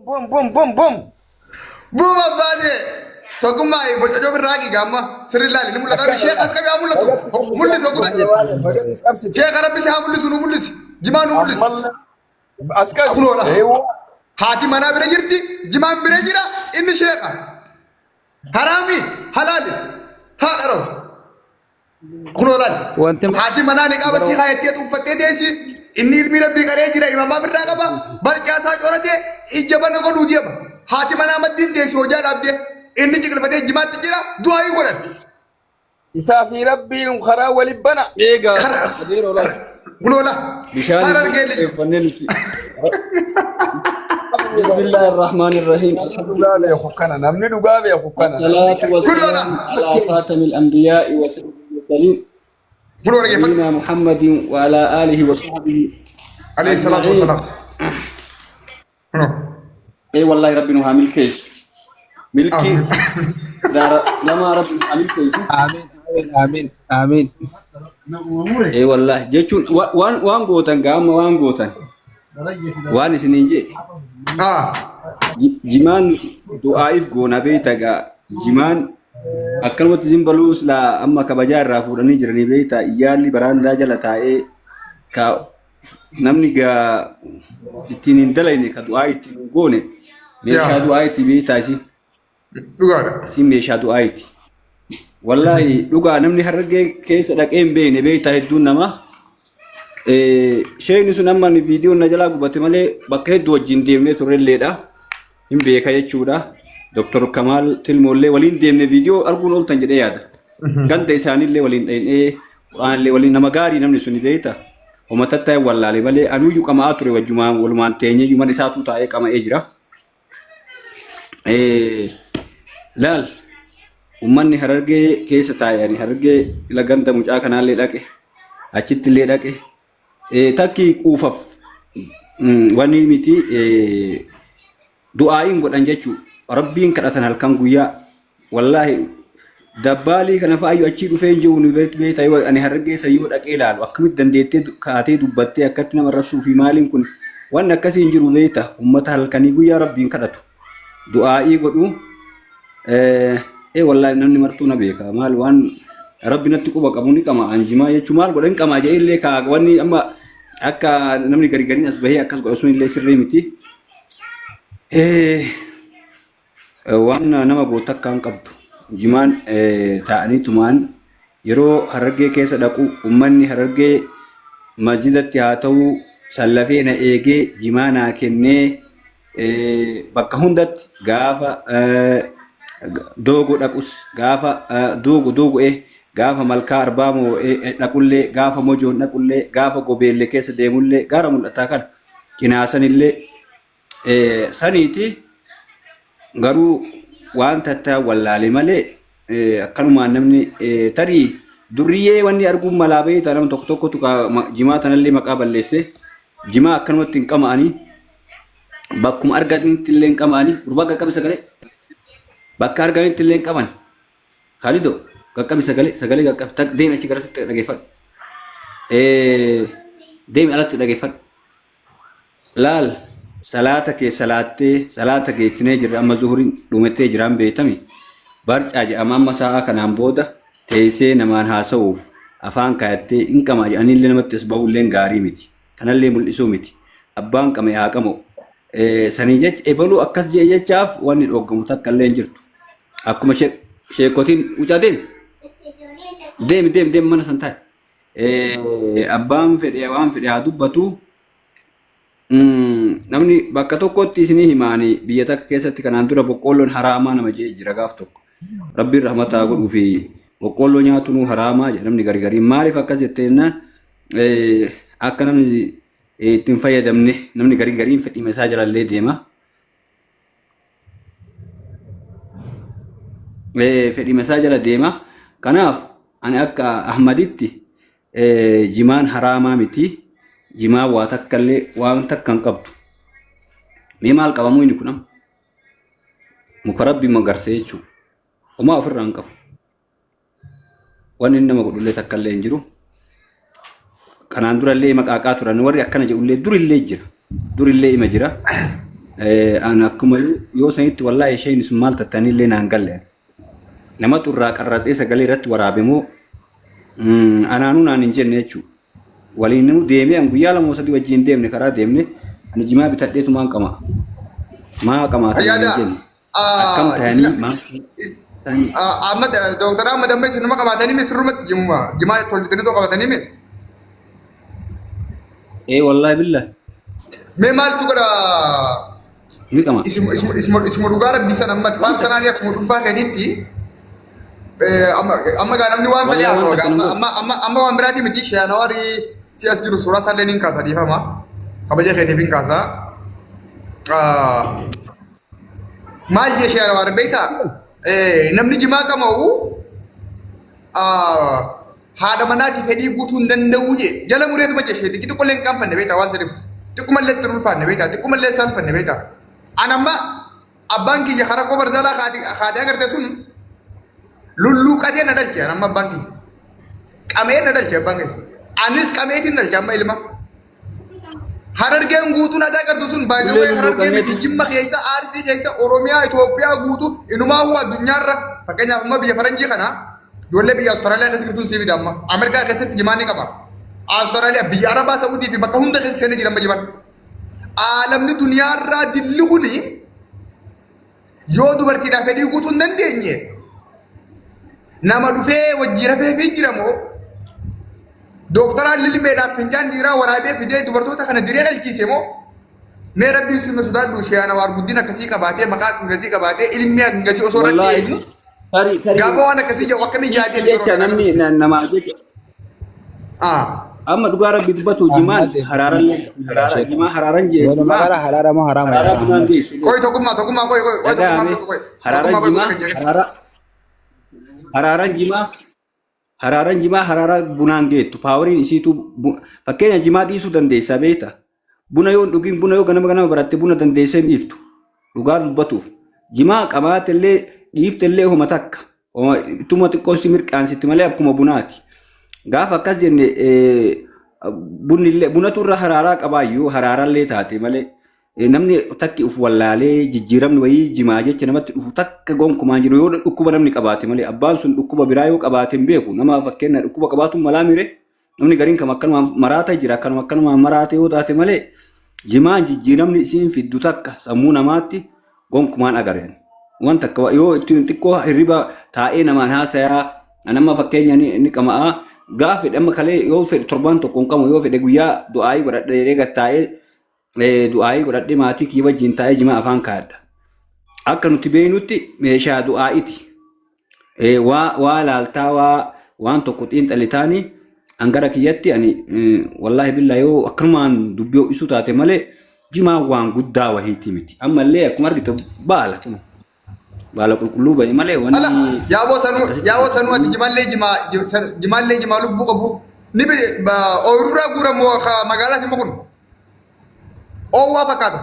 Boom, boom, boom, boom. Boom abbaate. Tokkummaa boca joobi raagi gamma sirri laali ni mul'ata sheekh as qabi haa mul'atu mul'isi oggute sheekh rabbi si haa mul'isu nu mul'isi jimaa nu mul'isi Aska. kunoola haati manaa bira jirti jimaan bira jira inni sheekha haraami halaali haadha roo kunoolaan haati manaa ni qaba si haayattee xuffattee deessi inni ilmi rabbii qaree jira imamaa birraa qaba barcaasaa coratee ija bana godhuu deema haati manaa maddiin deessi hojaa dhaabdee inni ciqilfatee jimaatti jira du'aa godhatti. Isaa fi rabbiin karaa waliin bana. Eegaa. Kunoola. Bishaan. Harargeelli. Bismillahirrahmanirrahim. Dhugaa beeku kana namni dhugaa beeku kana. Salaatu wa salaam ala khatamil anbiyaa'i wa sayyidil mursaliin. Kunoola geeffatu. Sayyidina Muhammadin wa ala alihi wa sahbihi. Alayhi salaatu wa salaam. Wallahi rabbi nu haa milkeessu. Milkii daara lama rabbi nu haa milkeessu. Amiin. Wallahi jechuun waan gootan gaama waan gootan waan isiniin jedhe jimaan du'aa'if goona beeyta gaa jimaan akkanumatti zimbaluus laa amma kabajaa irraa fuudhanii jiranii beeyta iyyaalli baraandaa jala taa'ee ka namni gaa ittiin hin dalayne ka du'aa ittiin goone meeshaa du'aa'itti beeyta isin Dhugaadha. isin meeshaa du'aa'itti. Wallahi dhugaa namni harargee keessa dhaqee hin beekne beektaa hedduun nama sheekni sun amma viidiyoo na jalaa gubate malee bakka hedduu wajjin deemnee turrelleedha hin beeka jechuudha. Dr. Kamaal Tilmoollee waliin deemne viidiyoo arguun ooltan jedhee yaada. Ganda isaaniillee waliin dhaqnee quraanillee waliin nama gaarii namni sun beekta. Oma tattaa'e wallaalee malee anuyyuu qamaa ture wajjumaan walumaan teenyee mana isaatu taa'ee qama'ee jira. Laal. Ummanni harargee keessa taa'anii harargee ila ganda mucaa kanaallee dhaqe achitti illee dhaqe takki quufaaf wanni miti du'aa'iin godhan jechuu rabbiin kadhatan halkan guyyaa wallaahi dabbaalii kana fa'aayyuu achii dhufee hin jiru beektaa yoo ani harargee sayyoo dhaqee ilaalu akkamitti dandeettee kaatee dubbattee akkatti nama rabsuu fi maaliin kun waan akkasii hin jiru beektaa ummata halkanii guyyaa rabbiin kadhatu du'aa'ii godhu wallahi namni martuu na beeka maal waan rabbi natti quba qabu ni qama anjimaa jechuu maal godhan qamaa jedhee illee kaa wanni amma akka namni gariin as bahee akkas godha sun illee sirrii miti waan nama gootu akka hin qabdu jimaan taa'anii tumaan yeroo harargee keessa dhaqu ummanni harargee masjidatti haa ta'u sallafee na eegee jimaa naa kennee bakka hundatti gaafa Dogo dhaqus gaafa dogo'ee gaafa malkaa arbaamoo dhaqullee gaafa mojoon dhaqullee gaafa gobeellee keessa deemullee gara mul'ataa kana cinaasanillee saniiti garuu waan tattaa wallaalee malee akkanumaan namni tarii durriyyee wanni arguun malaa beektaa nama tokkotu jimaa tanallee maqaa balleessee jimaa akkanumatti hin qama'anii bakkuma argatanitti illee hin qama'anii gurbaa qaqqabe sagalee. Bakka argametti illee qaban. Khalido qaqqabi sagalee qaqqabi deemi achi garasitti dhageeffadhu. Deemi alatti dhageeffadhu. Laal salaata kee salaattee salaata geessinee jirra amma zuhuriin dhumattee jiraan beekame. Barcaa jedhama amma sa'a kanaan booda teessee namaan haasa'uuf afaan kaayattee hin qamaa jedhanillee namatti as bahullee gaarii miti. Kanallee mul'isuu miti. Abbaan qame haa qamu. Sanii jecha ebaluu akkas jee jechaaf wanni dhoggamu takka illee hin jirtu. Akkuma sheekotiin ucaa deemi mana san taa'e abbaan fedhe waan fedhe haa dubbatu namni bakka tokkotti isinii himaanii biyya takka keessatti kanaan dura boqqoolloon haraamaa nama jee jira gaaf tokko rabbiin rahmataa godhuu fi boqqoolloo nyaatunuu haraamaa jedha namni gargariin maaliif akkas jettee jennaan akka namni ittiin fayyadamne namni gariin fedhii isaa jalallee deema. Fedhii isaa jala deema. Kanaaf ani akka Ahmaditti jimaan haraamaa miti. Jimaa waa takkallee waan takka hin qabdu. Mee maal qabamuu inni kunam? Muka rabbi magarsee jechuudha. Homaa ofirraa hin qabu. Wanni inni nama godhullee takkallee hin jiru. Kanaan durallee maqaaqaa turan warri akkana jedhullee durillee jira. Durillee ima jira. Ana akkuma yoo sanitti wallahi isheen sun maal tattanii illee naan galle. Nama xurraa qarratsee sagalee irratti waraabemoo anaanuu naan hin jenne jechuudha. Waliin deemee an guyyaa lama sadii wajjin deemne karaa deemne ani jimaa bitadheetu maan qama. Maa qamaata hin jenne. Akkam ta'anii maa Ahmad Dr. Ahmad Ambay sinuma qabatanii me sirrumatti jimaa tolchitanii too qabatanii me. Wallahi billah. Me maal suqara Ni qama. ismu dhugaa rabbii sana amma waan sanaan akkuma dhuunfaa keetiitti amma gaa namni waan fedhe haasawaa amma waan biraatii miti shaanawaari si as jiru suuraa isaallee niin kaasa dhiifama kabaja keetiif hin kaasa maal jee shaanawaari beektaa namni jimaa qama'u haadha manaati fedhii guutuu hin danda'u je jala mureetuma jeeshee xiqqoolee hin qaanfanne beektaa waan sadiif xiqqoomallee itti ulfaanne beektaa xiqqoomallee saalfanne beektaa anamma abbaan kiyya karaa qobar zalaa kaatee agarte sun lulluuqatee na dhalche anamma abbaan kiyya qamee na dhalche abbaan kiyya anis qameetiin dhalche amma ilma harargeen guutuun ati agartu sun baay'ee harargee miti jimma keessa Arsii keessa Oromiyaa Itoophiyaa guutuu inumaa huu addunyaarra fakkeenyaaf amma biyya faranjii kana ijoollee biyya Awustiraaliyaa keessa jirtuun sii bida amma Ameerikaa keessatti jimaa ni qaba Awustiraaliyaa biyya Arabaa Saudii fi bakka hunda keessa seenee jira amma jiban alamni duniyaarraa dilli kuni yoo dubartiidhaaf fedhii guutuu hin dandeenye nama dhufee wajjii rafee fi jiramoo dooktaraan lilmeedhaaf finjaan dhiiraa waraabee fidee dubartoota kana diree dhalchiise moo mee rabbiin sun sodaadhu sheeyana waar guddina akkasii qabaatee maqaa akkasii qabaatee ilmi akkasii osoo irratti eegnu gaafa waan akkasii jedhu akkamii yaadee jecha namni namaa jecha amma dhugaa rabbi dubbatu jimaan jimaa haraaran jee magara haraara moo haraama koy tokkummaa koy haraaran jimaa haraaran jimaa haraara bunaan geettu paawariin isiitu fakkeenya jimaa dhiisuu dandeessa beeta buna yoo dhugin buna yoo ganama baratte buna dandeessee dhiiftu dhugaa dubbatuuf jimaa qabaatellee dhiiftellee homa takka tuma xiqqoo si mirqaansitti malee akkuma bunaati gaafa akkas jenne bunatu irra haraaraa qabaayyuu haraarallee taate malee namni takki uf wallaalee jijjiiramni wayii jimaa jecha namatti dhufu takka gonkumaan jiru yoo dhukkuba namni qabaate malee abbaan sun dhukkuba biraa yoo qabaate hin beeku nama fakkeenya dhukkuba qabaatuun malaa mire namni gariin kam akkanuma maraata jira akkanuma maraate yoo taate malee jimaan jijjiiramni isiin fiddu takka sammuu namaatti gonkumaan agareen waan takka yoo ittiin xiqqoo hirriba taa'ee namaan haasayaa nama fakkeenya ni qama'a gaafa amma kalee yoo fedhe torban tokkoon qabu yoo fedhe guyyaa du'aayii godhadhee gattaa'ee du'aayii godhadhee maatii kiyya wajjin taa'ee jimaa afaan kaadha. Akka nuti beeknutti meeshaa du'aa'iiti. Waa laaltaa waan tokko xiinxalitaanii hangara kiyyatti ani wallaahi billaa yoo akkanumaan dubbii ho'isu taate malee jimaa waan guddaa wahiiti miti. Ammallee akkuma argitu baala qulqulluu bahe malee wanni. Yaaboo sanuu ati jimaallee jimaa lubbuu qabu ni ooyiruudhaa guuramoo magaalaa hima kun. Oowwaa fakkaata.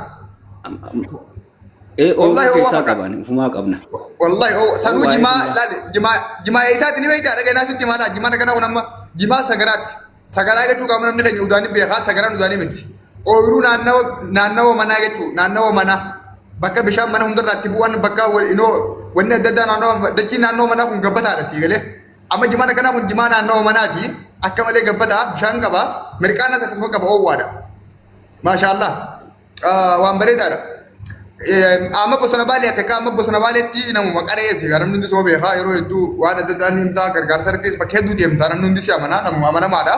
Oowwaa keessaa qaban ufumaa qabna. Wallahi sanuu jimaa eessaatti ni beektaa dhagaa naasitti himaadha jimaa dhagaa kun amma jimaa sagaraatti sagaraa jechuun qaama namni keenya udaanii beekaa sagaraan udaanii miti. Ooyiruu naannawa manaa jechuun naannawa manaa bakka bishaan mana hundarraatti bu'an bakka wanni adda addaa naannawa dachii naannawa manaa kun gabbataadha sii galee amma jimaa dhagaa kun jimaa naannawa manaati akka malee gabbataa bishaan qaba mirqaanas akkasuma qaba oowwaadha. Maashaallah waan bareedaadha. Amma bosona baalee akka amma bosona baaleetti namuma qareessi namni hundi soo beekaa yeroo hedduu waan adda addaa ni himtaa gargaarsa irrattis bakka hedduu deemtaa namni hundi si amanaa namuma amanamaadha.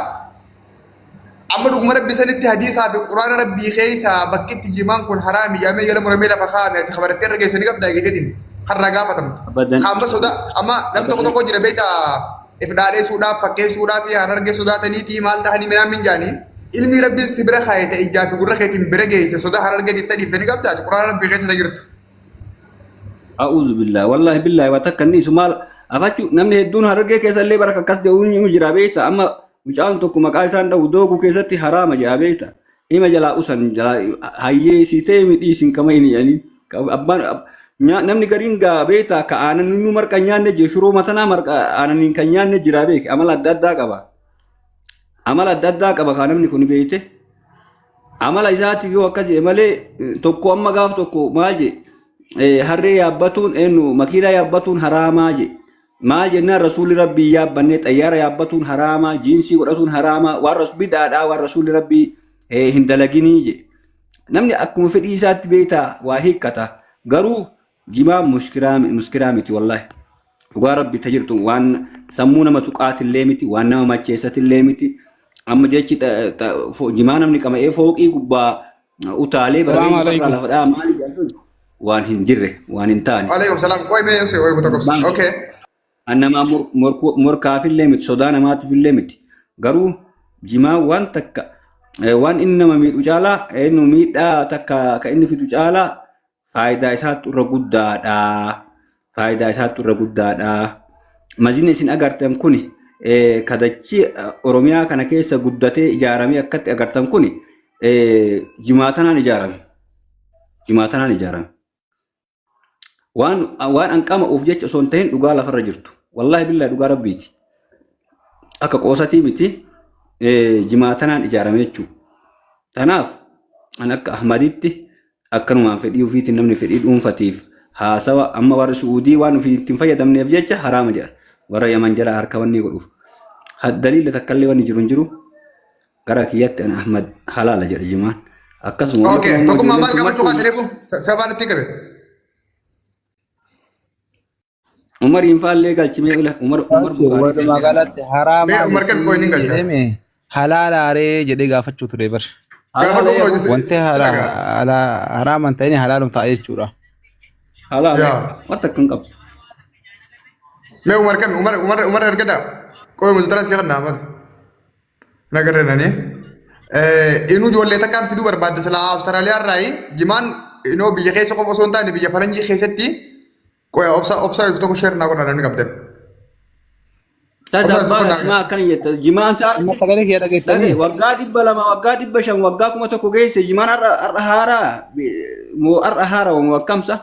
Amma dhuguma rabbi sanitti hadiisaa fi quraana rabbii keessaa bakkitti jimaan kun haraami yaamee jala muramee lafa kaa'ame ati kabarattee irra geessanii qabdaa eegateetiin har'a gaafatamtu. Amma sodaa amma namni tokko jira beektaa if dhaadheessuudhaaf fakkeessuudhaaf harargee sodaataniitii maal ta'anii midhaan minjaanii. Ilmi rabbi si bira kaayete ijaa fi gurra keetiin bira geesse sodaa harargeetiif sadii fedhii qabdaati quraana rabbii keessa jirtu. A'uudhu billahi wallahi billahi waa takka inni maal afachu namni hedduun harargee keessa illee baraka akkas ta'uun ni jira beekta amma mucaan tokko maqaa isaan dha'u doogu keessatti haraama jira beekta ima jalaa usan jalaa hayyee si ta'e midhii isin kama hin jedhanii abbaan namni gariin gaa beekta ka aanan nu marqa nyaanne jira shuroo matanaa marqa aananiin kan nyaanne jira beek amala adda addaa qaba. Amala adda addaa qaba kan namni kun beekte amala isaatiif yoo akkas malee tokko amma gaaf tokko maal je harree yaabbatuun eenyu makiinaa yaabbatuun haraamaa je maal jennaan rasuulli rabbii yaabbannee xayyaara yaabbatuun haraamaa jiinsii godhatuun haraamaa waan bid'aadhaa waan rasuulli rabbii hin dalaginii je namni akkuma fedhii isaatti beektaa waa hiikkata garuu jimaa muskiraa miti wallahi dhugaa rabbi tajirtu waan sammuu nama tuqaatillee miti waan nama macheessatillee miti amma jechi jimaa namni qama'ee fooqii gubbaa utaalee bareedu lafadhaa maali jedhan waan hin jirre waan hin taane. Alaykum salaam. Qoy mee yose qoy kutakobsa. Okay. Annama morkaafillee miti sodaa namaatiifillee miti garuu jimaa waan takka waan inni nama miidhu caalaa eenyu miidhaa takka ka inni fidu caalaa faayidaa isaatti irra guddaadha. Faayidaa isaatti irra guddaadha. Mazinni isin agartan kuni kadachi Oromiyaa kana keessa guddatee ijaaramee akkatti agartan kuni jimaatanaan ijaarame. Jimaatanaan ijaarame. Waan anqama of jecha osoo hin ta'in dhugaa lafarra jirtu. Wallahi billahi dhugaa rabbiiti. Akka qoosatii miti jimaatanaan ijaarame jechuudha. Tanaaf an akka Ahmaditti akkanumaan fedhii ofiitiin namni fedhii dhuunfatiif haasawa amma warri Suudii waan ofii ittiin fayyadamneef jecha haraama jedha. Warra Yaman jala harka wanni godhuuf. Daliila takkallee wanni jiru hin jiru gara kiyyatti an Ahmad halaala jedha jimaan. Akkasuma. Okay, tokkummaa maal qabachuu kan ta'eefu sabaan itti qabe. Umar infaalee galchimee ula Umar Bukaari magaalatti haraama Umar kan koy nin galcha halaalaaree jedhee gaafachuu ture bar wanti haraaman ta'ini halaalum ta'a jechuudha. halaala wanta kan qabu. Mee Umar kan Umar ergada koy mujtara si kana amad nagarre nani inu jolle takam fidu barbaadde sala Australia rai jiman ino biyya keessa qofa osoo hin taane biyya faranjii keessatti koy obsa ifto ko share na godha nani qabden. Tadabba ma kan yetta jimaan sa Amma sagalee kee dhageettanii waggaa 200 waggaa 500 waggaa 1000 geesse jimaan arra haara mo akkamsa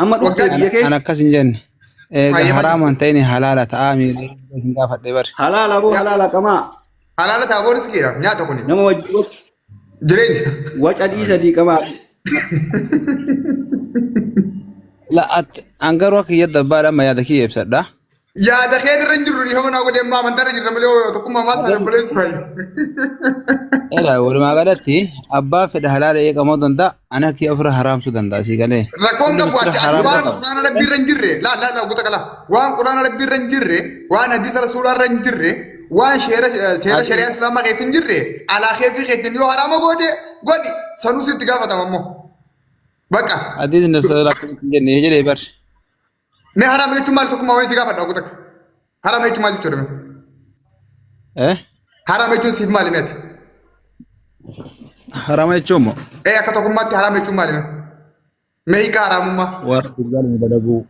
amma dhufte biyya keessa an akkas hin jenne haraaman ta'ini halaala ta'aa miiree hin gaafadhe bar halaala boo halaala qamaa Halala ta boris kira nyaata kuni. nama wajji Jireenya. waca dhiisatii qamaa la at angaroo kiyya dabbaadha amma yaada kiyya ibsadha. Yaada kee irra hin jirru dhiifama naa godhe ammaa amantaa irra jirra malee tokkummaa maal ta'a buleessu fayyu. Walumaa galatti abbaa fedha halaala eegamuu danda'a ana kiyya ofirra haraamsuu danda'a sii galee. Rakkoon qabu waan quraana rabbii irra hin jirre laa guuta kala waan quraana rabbii irra hin jirre waan hadiisa rasuulaa irra hin jirre waan seera shari'aa islaamaa keessa hin jirre alaa keefi keetiin yoo haraama goote godhi sanuu sitti gaafatama ammoo. Bakka. Hadiisni rasuulaa hin jenne jedhee bar. Mee haraama jechuun maal tokkummaa wayii si gaafadha guuta. Haraama jechuun maal jechuudha? Haraama jechuun siif maali meeti? Haraama jechuun moo? Akka tokkummaatti haraama jechuun maali meeti? Mee hiika haraamummaa? Warra gurguranii dadhabuu.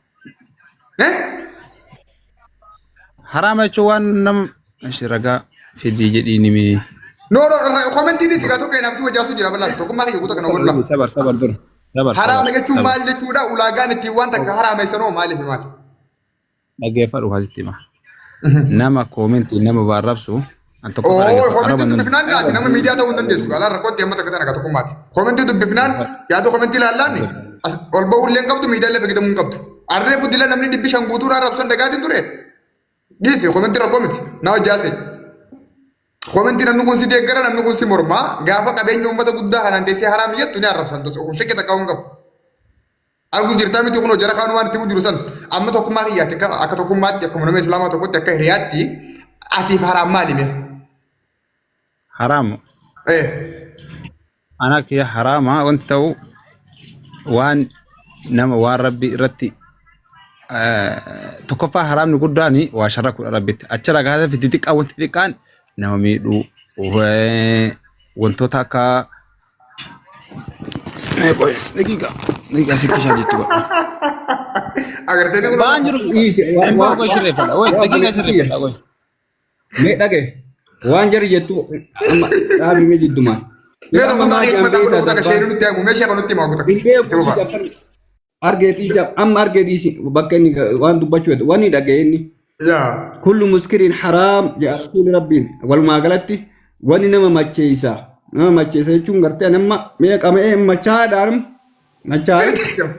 Haraama jechuun waan nama ragaa fedhii jedhiini mee. No, komentiin si gaatu keenyaaf si wajjaasu jira bal'aa tokkummaa kiyya guuta kana godhula. Sabar dur. Haraama jechuun maal jechuudha? Ulaagaan ittiin waan takka haraameessanoo maaliif maali? Dhaggeeffadhu hasitti hima. Nama koomentii nama baarrabsu. Komentii dubbifnaan gaati nama miidiyaa ta'uu hin dandeessu. Alaan rakkootti amma takka tana tokkummaati. Komentii dubbifnaan yaada komentii ilaallaani ol ba'uullee hin qabdu miidiyaa illee fayyadamuu hin qabdu. Arree fuddila namni 500 guutuu raarrabsan dhagaatiin ture. Dhiisi komentii rakkoo miti na hojjaase. Komentii namni kun si deeggara namni kun si mormaa gaafa qabeenya uummata guddaa kanaan teessee haraam jettu ni arrabsan tos kun shakkii takka hin qabu. Arguu jirtaa miti kun hojjara kaan waan itti jiru san amma tokkummaa kiyyaatti akka tokkummaatti akkuma nama islaamaa tokkotti akka hiriyaatti atiif haraam maali mee? Haraam. Ana kiyya haraama wanti ta'u waan nama waan rabbi irratti tokkoffaa haraamni guddaani waa sharra kudha rabbitti achirra gaasa fiti xiqqaa wanti xiqqaan nama miidhuu wantoota akka daqiiqa sikkishaa jechuudha. Agartee ni Waan jiru waan qoy sirreeffadha. Daqiiqa sirreeffadha. mee dhage waan jari jettu amma dhaabime jiddumaan Mee tokkummaa kiyya kuma dhaabuu dhabuudha ka sheerii nutti himu mee sheefa nutti himaa guuta. argee dhiisa amma argee dhiisi bakka inni waan dubbachuu jedhu waan dhagee inni kullu muskirin haraam jedha rasuuli rabbiin walumaa galatti wanni nama macheessa Nama macheessa jechuun gartee nama meeqa mee machaadhaan machaadhaan.